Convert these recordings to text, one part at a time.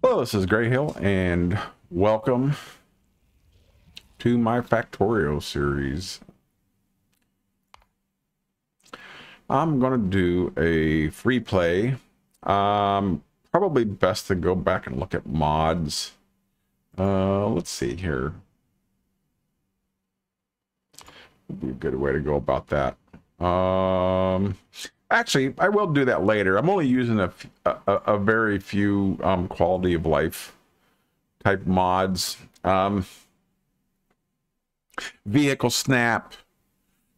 Hello, this is Gray Hill, and welcome to my Factorio series. I'm going to do a free play. Probably best to go back and look at mods. Let's see here. Would be a good way to go about that. Actually, I will do that later. I'm only using a very few quality of life type mods. Vehicle snap,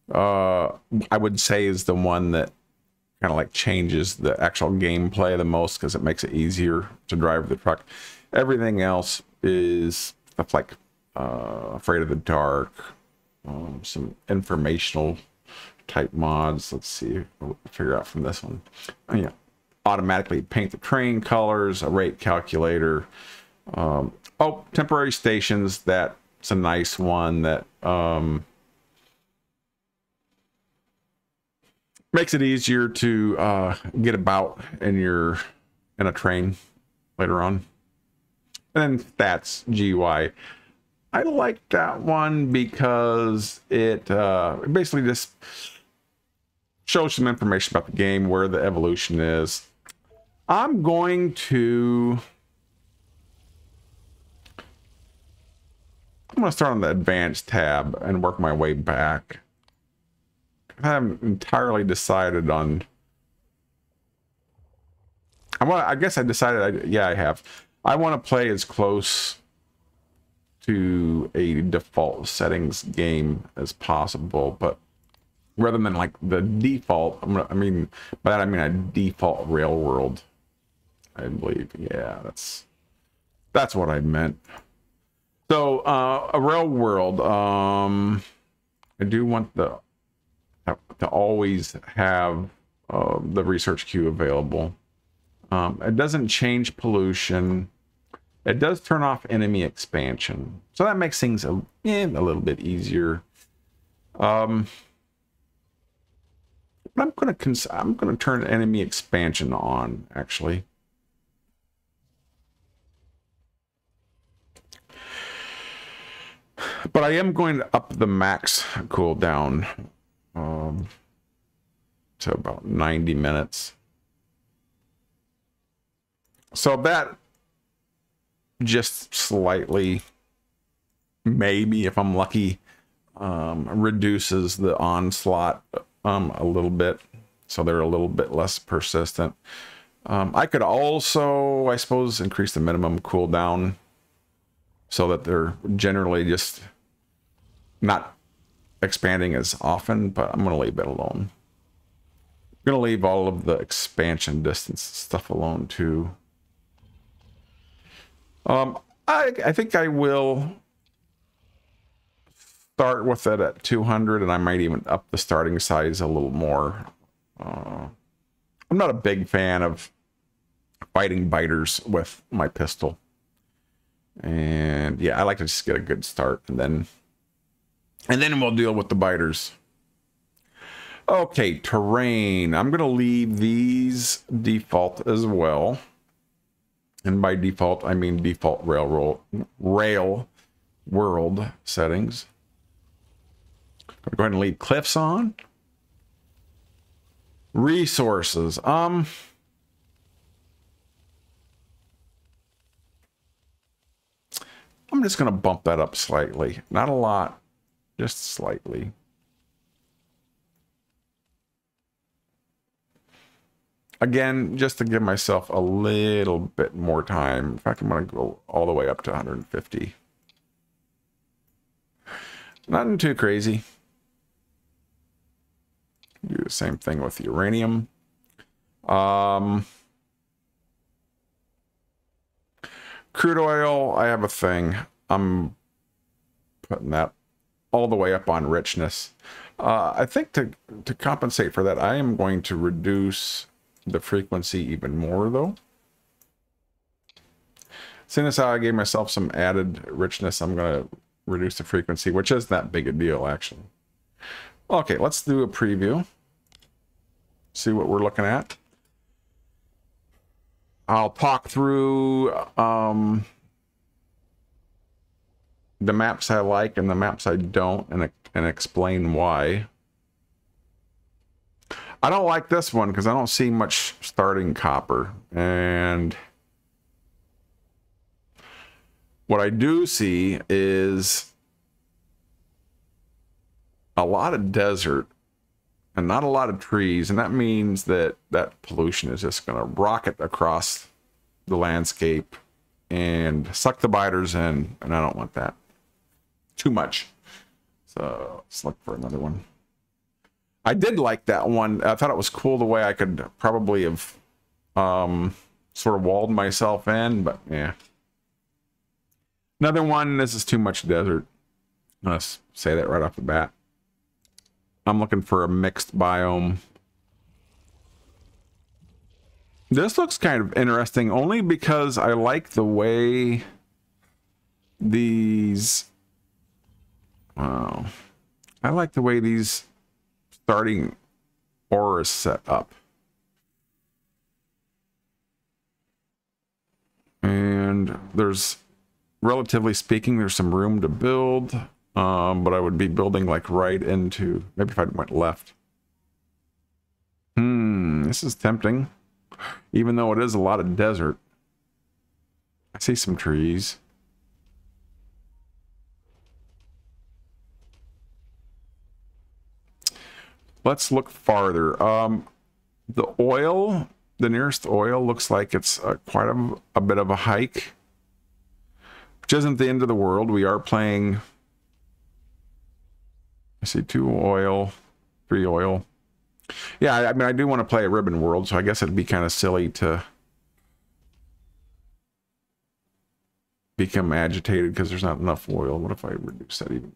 I would say, is the one that kind of like changes the actual gameplay the most because it makes it easier to drive the truck. Everything else is stuff like Afraid of the Dark, some informational type mods. Let's see, we'll figure out from this one. Oh, yeah, automatically paint the train colors, a rate calculator. Oh, temporary stations. That's a nice one that makes it easier to get about in a train later on. And then that's GUI. I like that one because it basically just shows some information about the game, where the evolution is. I'm going to start on the advanced tab and work my way back. I haven't entirely decided on. I guess I decided. Yeah, I have. I want to play as close to a default settings game as possible, but rather than like the default, I mean by that I mean a default rail world. I believe. Yeah, that's what I meant. So a rail world. I do want to always have the research queue available. It doesn't change pollution. It does turn off enemy expansion, so that makes things a little bit easier. I'm gonna turn enemy expansion on, actually. But I am going to up the max cooldown to about 90 minutes. So that just slightly, maybe if I'm lucky, reduces the onslaught a little bit, so they're a little bit less persistent. I could also, I suppose, increase the minimum cooldown so that they're generally just not expanding as often, but I'm going to leave it alone. I'm going to leave all of the expansion distance stuff alone too. I think I will start with it at 200, and I might even up the starting size a little more. I'm not a big fan of fighting biters with my pistol. And yeah, I like to just get a good start, and then we'll deal with the biters. Okay, terrain. I'm gonna leave these default as well. And by default, I mean default rail world settings. I'm going to leave cliffs on. Resources. I'm just going to bump that up slightly. Not a lot, just slightly. Again, just to give myself a little bit more time. In fact, I'm going to go all the way up to 150. Nothing too crazy. Do the same thing with uranium. Crude oil, I have a thing. I'm putting that all the way up on richness. I think to compensate for that, I am going to reduce the frequency even more, though. Seeing as how I gave myself some added richness, I'm going to reduce the frequency, which isn't that big a deal, actually. Okay, let's do a preview. See what we're looking at. I'll talk through the maps I like and the maps I don't, and explain why. I don't like this one because I don't see much starting copper, and what I do see is a lot of desert and not a lot of trees, and that means that that pollution is just going to rocket across the landscape and suck the biters in, and I don't want that. Too much. So let's look for another one. I did like that one. I thought it was cool the way I could probably have sort of walled myself in, but yeah. Another one, this is too much desert. Let's say that right off the bat. I'm looking for a mixed biome. This looks kind of interesting only because I like the way these... Wow. I like the way these starting ore is set up. And there's, relatively speaking, there's some room to build. But I would be building like right into, maybe if I went left. This is tempting. Even though it is a lot of desert. I see some trees. Let's look farther. The oil, the nearest oil looks like it's quite a bit of a hike. Which isn't the end of the world. We are playing... I see 2 oil, 3 oil. Yeah, I mean, I do want to play a ribbon world, so I guess it'd be kind of silly to become agitated because there's not enough oil. What if I reduce that even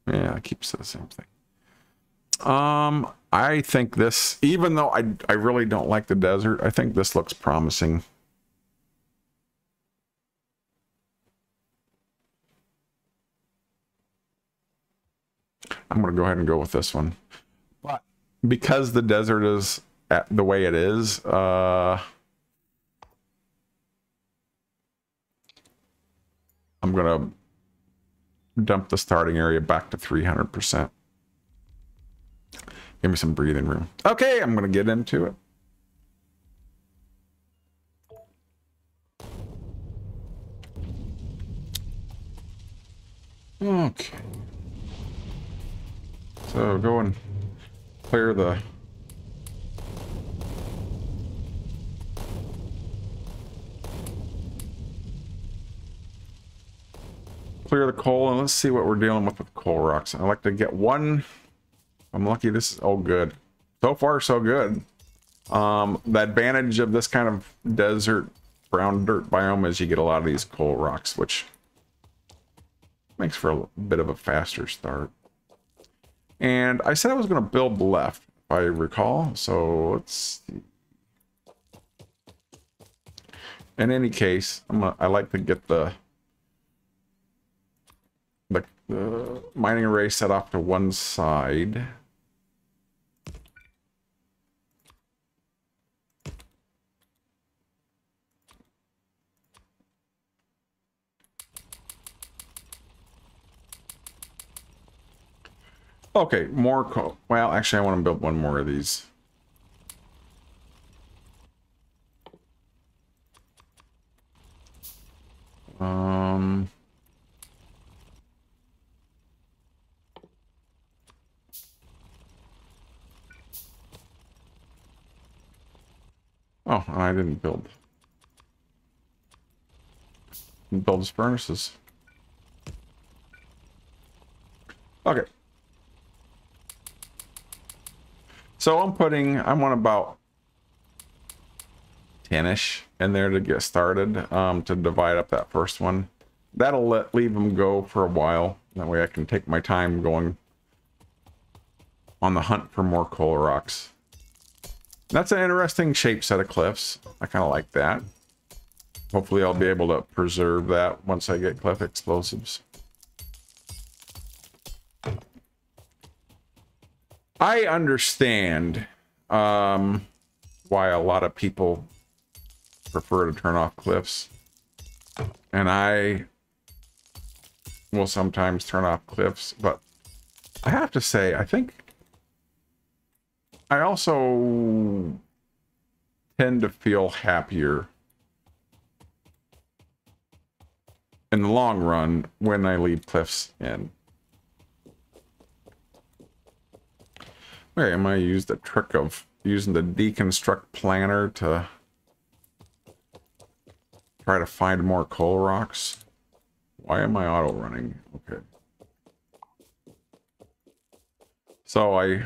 more? Yeah, it keeps the same thing. I think this, even though I really don't like the desert, I think this looks promising. I'm going to go ahead and go with this one. But because the desert is at the way it is, I'm going to dump the starting area back to 300%. Give me some breathing room. Okay, I'm going to get into it. Okay. So go and clear the coal, and let's see what we're dealing with coal rocks. I like to get one. I'm lucky this is all good. So far, so good. The advantage of this kind of desert brown dirt biome is you get a lot of these coal rocks, which makes for a bit of a faster start. And I said I was going to build left, if I recall. So let's see. In any case, I like to get the mining array set off to one side. Okay, more coal. Well, actually, I want to build one more of these. Oh, I didn't build his furnaces. Okay. So I want about 10-ish in there to get started, to divide up that first one. That'll leave them go for a while. That way I can take my time going on the hunt for more coal rocks. That's an interesting shape set of cliffs. I kind of like that. Hopefully I'll be able to preserve that once I get cliff explosives. I understand why a lot of people prefer to turn off cliffs. And I will sometimes turn off cliffs, but I have to say, I think I also tend to feel happier in the long run when I leave cliffs in. Okay, I might use the trick of using the deconstruct planner to try to find more coal rocks. Why am I auto running? Okay. So I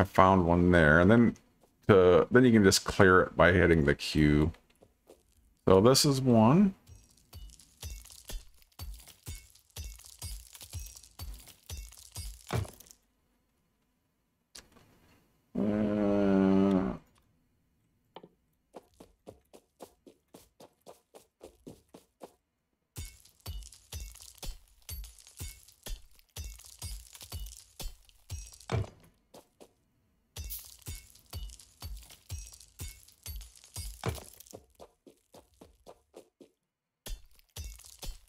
found one there, and then you can just clear it by hitting the Q. So this is one.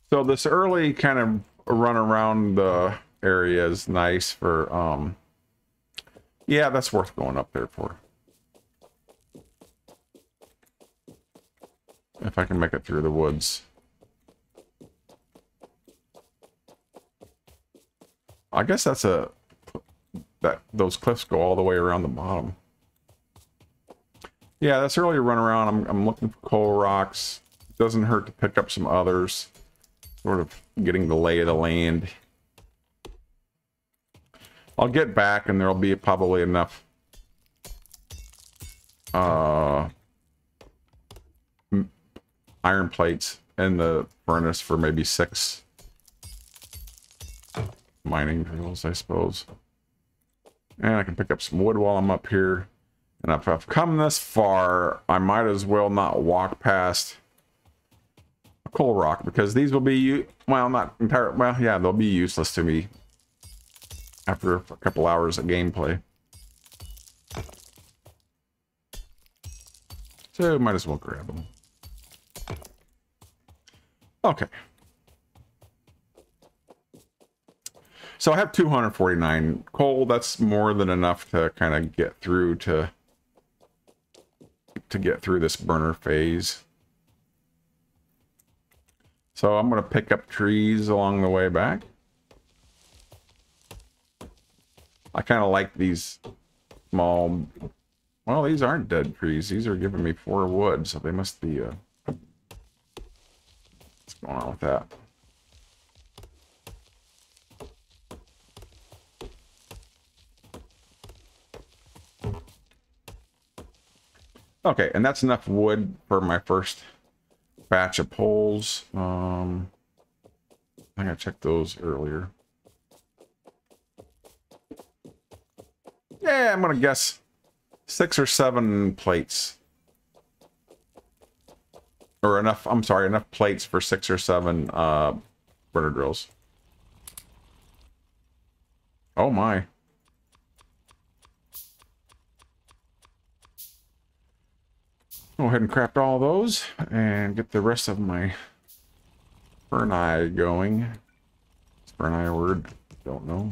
So this early kind of run around the area is nice for, yeah, that's worth going up there for. If I can make it through the woods. I guess that's those cliffs go all the way around the bottom. Yeah, this early run around, I'm looking for coal rocks. Doesn't hurt to pick up some others. Sort of getting the lay of the land. I'll get back and there'll be probably enough iron plates in the furnace for maybe 6 mining drills, I suppose. And I can pick up some wood while I'm up here. And if I've come this far, I might as well not walk past a coal rock, because these will be, well, not entirely, well, yeah, they'll be useless to me after a couple hours of gameplay. So might as well grab them. Okay. So I have 249 coal. That's more than enough to kind of get through to get through this burner phase. So I'm going to pick up trees along the way back. I kind of like these small, well, these aren't dead trees. These are giving me 4 wood, so they must be, what's going on with that? Okay, and that's enough wood for my first batch of poles. I think I checked those earlier. Yeah, I'm gonna guess 6 or 7 plates. Or enough, I'm sorry, enough plates for 6 or 7 burner drills. Oh my. Go ahead and craft all those and get the rest of my Ferni going. Is Ferni a word? Don't know.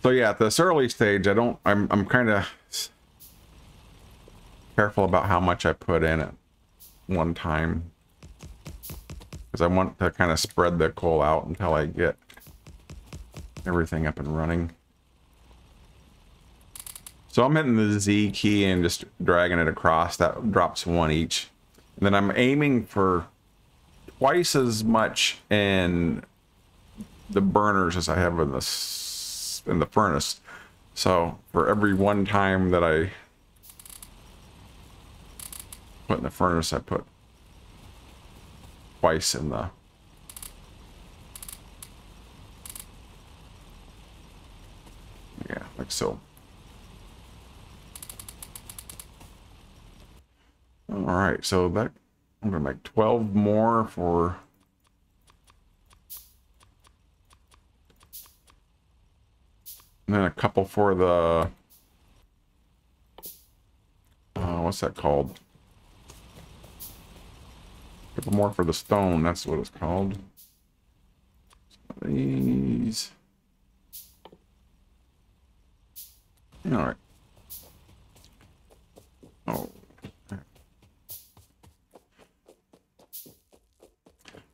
So yeah, at this early stage, I'm kind of careful about how much I put in at one time, because I want to kind of spread the coal out until I get everything up and running. So I'm hitting the Z key and just dragging it across. That drops 1 each. And then I'm aiming for twice as much in the burners as I have in the furnace. So for every 1 time that I put in the furnace, I put twice in the like so. right, so that I'm gonna make 12 more for and then a couple for the what's that called? A couple more for the stone, that's what it's called. These. All right. Oh.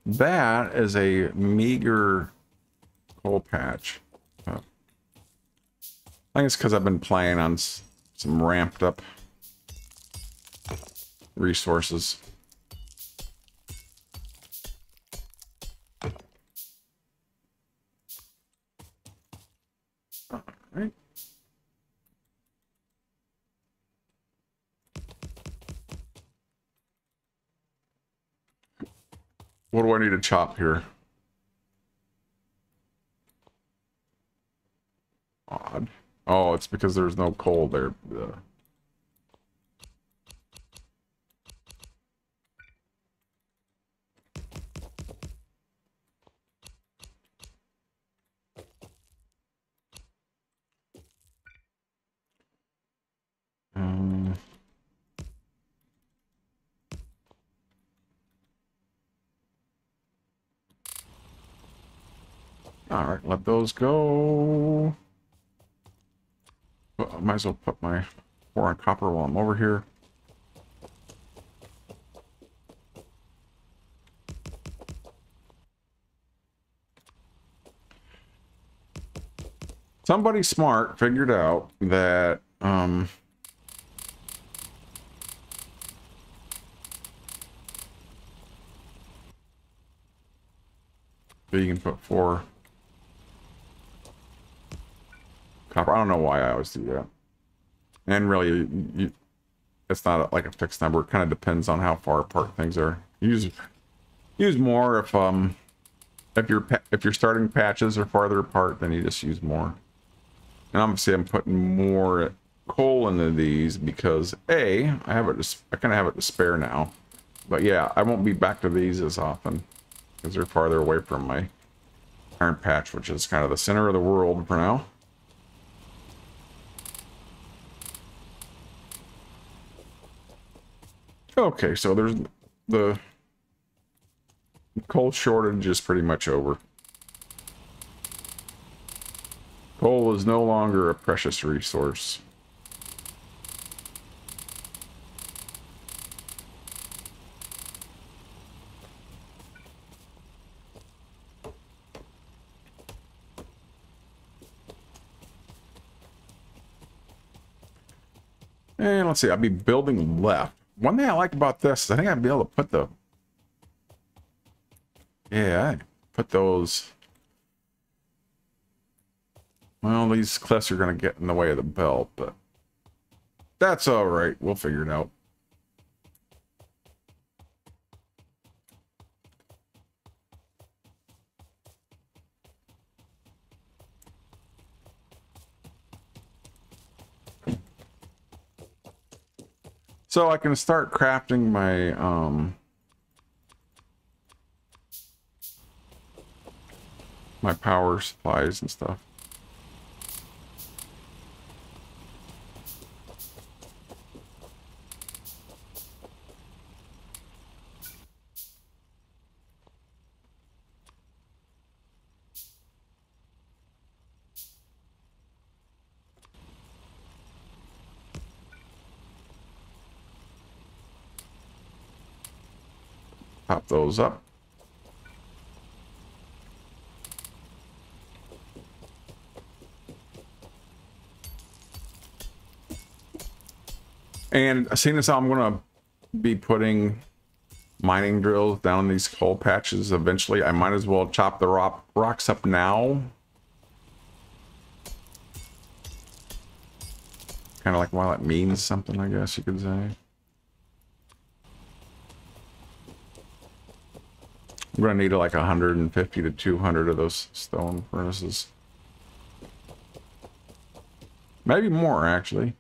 That is a meager coal patch. I think it's because I've been playing on some ramped up resources. All right. What do I need to chop here? Odd. Oh, it's because there's no coal there. All right, let those go. Well, I might as well put my ore on copper while I'm over here. Somebody smart figured out that you can put 4 copper. I don't know why I always do that. And really, it's not like a fixed number. It kind of depends on how far apart things are. Use more if you're starting patches are farther apart, then you just use more. And obviously, I'm putting more coal into these because I kind of have it to spare now. But yeah, I won't be back to these as often because they're farther away from my iron patch, which is kind of the center of the world for now. Okay, so there's the coal shortage is pretty much over. Coal is no longer a precious resource. And let's see, I'll be building left. One thing I like about this is I think I'd be able to put put those. Well, these cliffs are going to get in the way of the belt, but that's all right. We'll figure it out. So I can start crafting my my power supplies and stuff. Pop those up. And seeing as how I'm going to be putting mining drills down these coal patches eventually, I might as well chop the rocks up now. Kind of like while it means something, I guess you could say. I'm going to need like 150 to 200 of those stone furnaces. Maybe more, actually.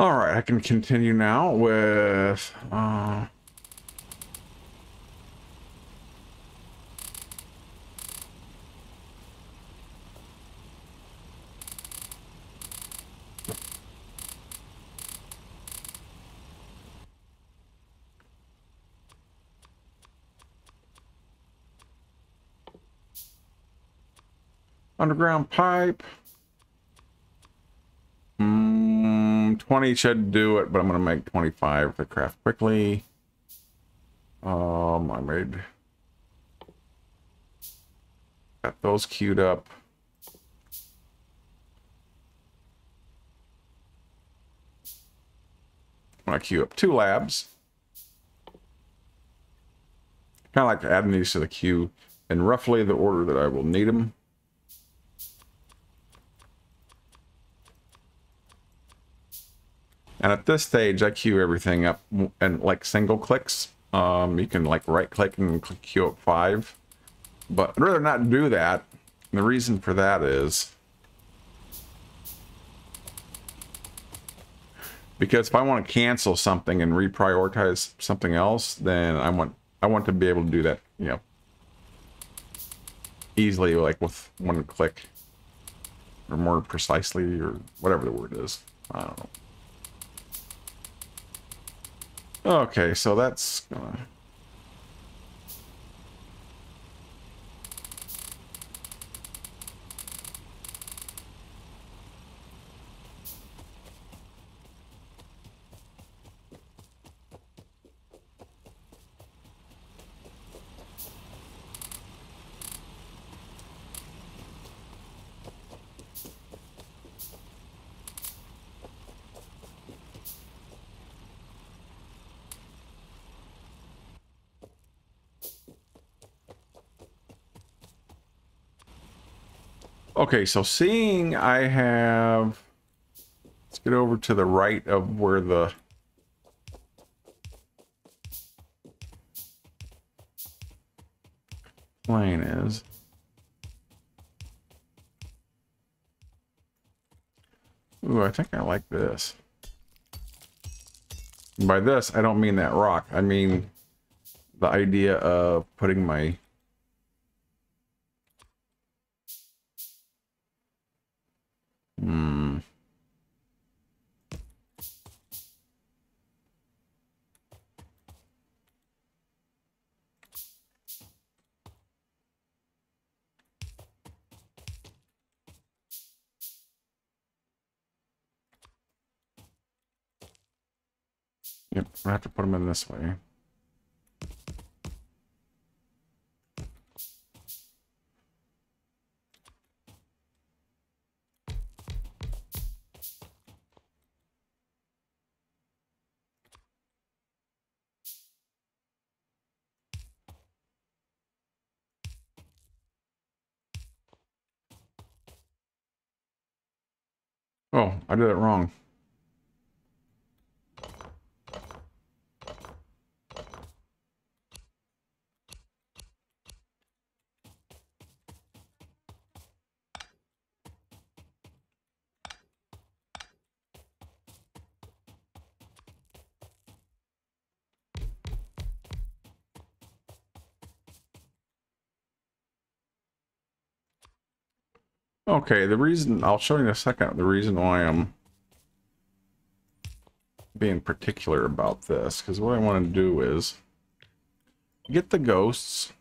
All right, I can continue now with underground pipe. 20 should do it, but I'm going to make 25 to craft quickly. I got those queued up. I'm going to queue up 2 labs. Kind of like adding these to the queue in roughly the order that I will need them. And at this stage, I queue everything up and like single clicks. You can like right click and queue up 5, but I'd rather not do that. And the reason for that is because if I want to cancel something and reprioritize something else, then I want to be able to do that, you know, easily, like with one click, or more precisely, or whatever the word is. I don't know. Okay, so that's gonna... Okay, so seeing I have... Let's get over to the right of where the... plane is. Ooh, I think I like this. And by this, I don't mean that rock. I mean the idea of putting my... Yep, I have to put them in this way. Oh, I did it wrong. Okay, the reason, I'll show you in a second, the reason why I'm being particular about this, because what I want to do is get the ghosts.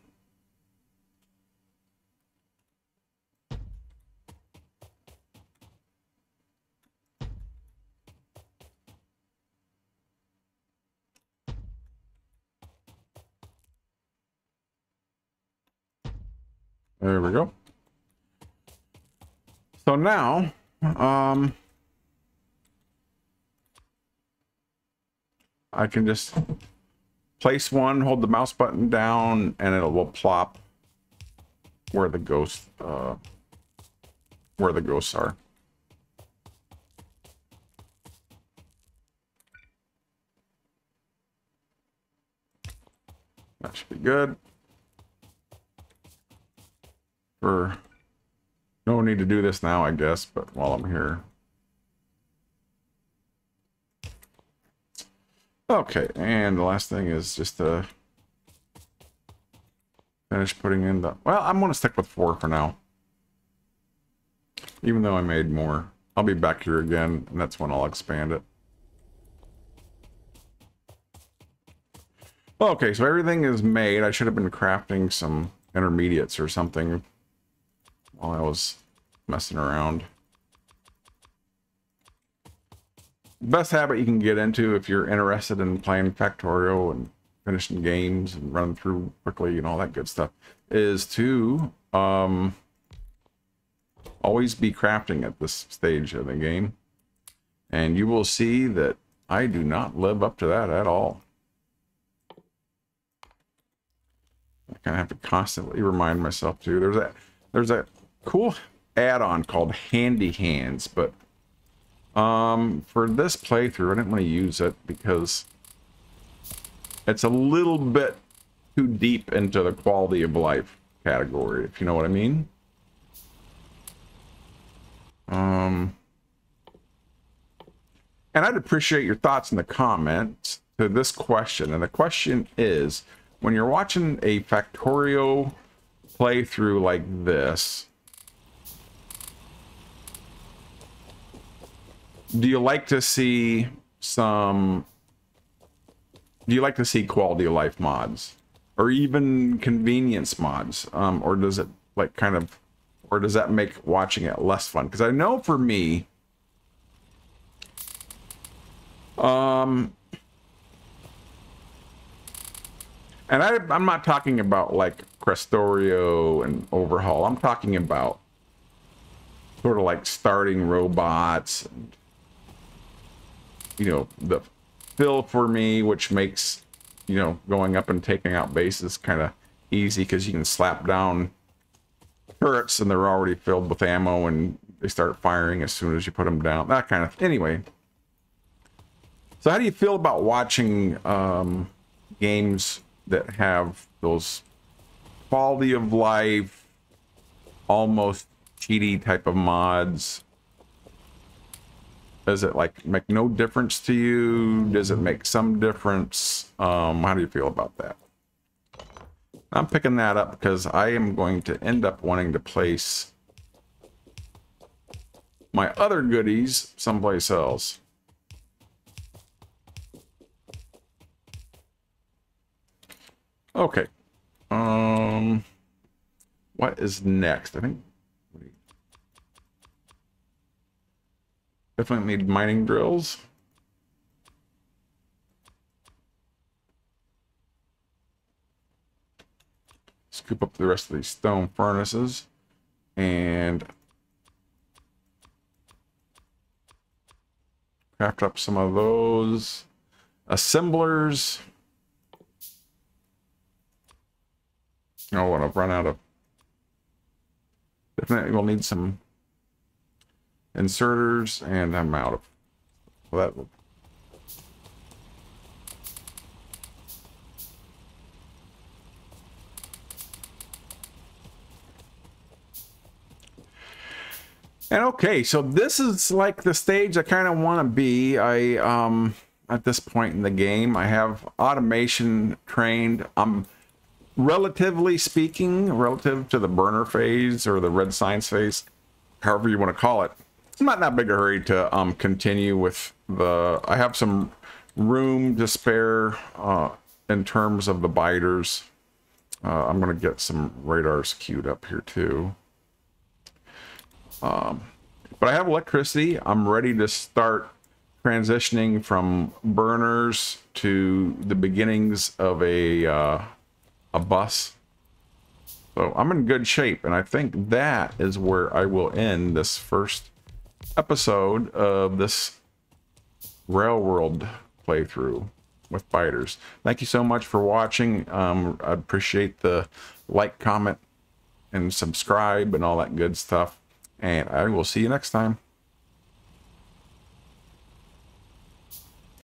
There we go. So now, I can just place one, hold the mouse button down, and it will plop where the ghosts are. That should be good. No need to do this now, I guess, but while I'm here. Okay, and the last thing is just to finish putting in the... Well, I'm going to stick with 4 for now. Even though I made more. I'll be back here again, and that's when I'll expand it. Okay, so everything is made. I should have been crafting some intermediates or something while I was messing around. Best habit you can get into if you're interested in playing Factorio and finishing games and running through quickly and all that good stuff is to always be crafting at this stage of the game. And you will see that I do not live up to that at all. I kind of have to constantly remind myself too. There's a cool add-on called Handy Hands, but for this playthrough I didn't want to use it because it's a little bit too deep into the quality of life category, if you know what I mean. And I'd appreciate your thoughts in the comments to this question. And the question is, when you're watching a Factorio playthrough like this, do you like to see quality of life mods or even convenience mods? Or does it like kind of, or does that make watching it less fun? Because I know for me, and I'm not talking about like Crestorio and Overhaul. I'm talking about sort of like starting robots and, you know, the fill for me, which makes, you know, going up and taking out bases kind of easy because you can slap down turrets and they're already filled with ammo and they start firing as soon as you put them down. That kind of... Anyway. So how do you feel about watching games that have those quality of life, almost cheaty type of mods? Does it like make no difference to you? Does it make some difference? How do you feel about that? I'm picking that up because I am going to end up wanting to place my other goodies someplace else. Okay. What is next? I think definitely need mining drills. Scoop up the rest of these stone furnaces and craft up some of those assemblers. Oh, what I've run out of. Definitely will need some inserters, and I'm out of. Well, that will. And okay, so this is like the stage I kind of want to be. At this point in the game, I have automation trained. I'm relatively speaking, relative to the burner phase or the red science phase, however you want to call it, I'm not in that big a hurry to continue with the... I have some room to spare in terms of the biters. I'm going to get some radars queued up here too. But I have electricity. I'm ready to start transitioning from burners to the beginnings of a bus. So I'm in good shape, and I think that is where I will end this first episode of this Railworld playthrough with biters. Thank you so much for watching. I appreciate the like, comment, and subscribe and all that good stuff, and I will see you next time.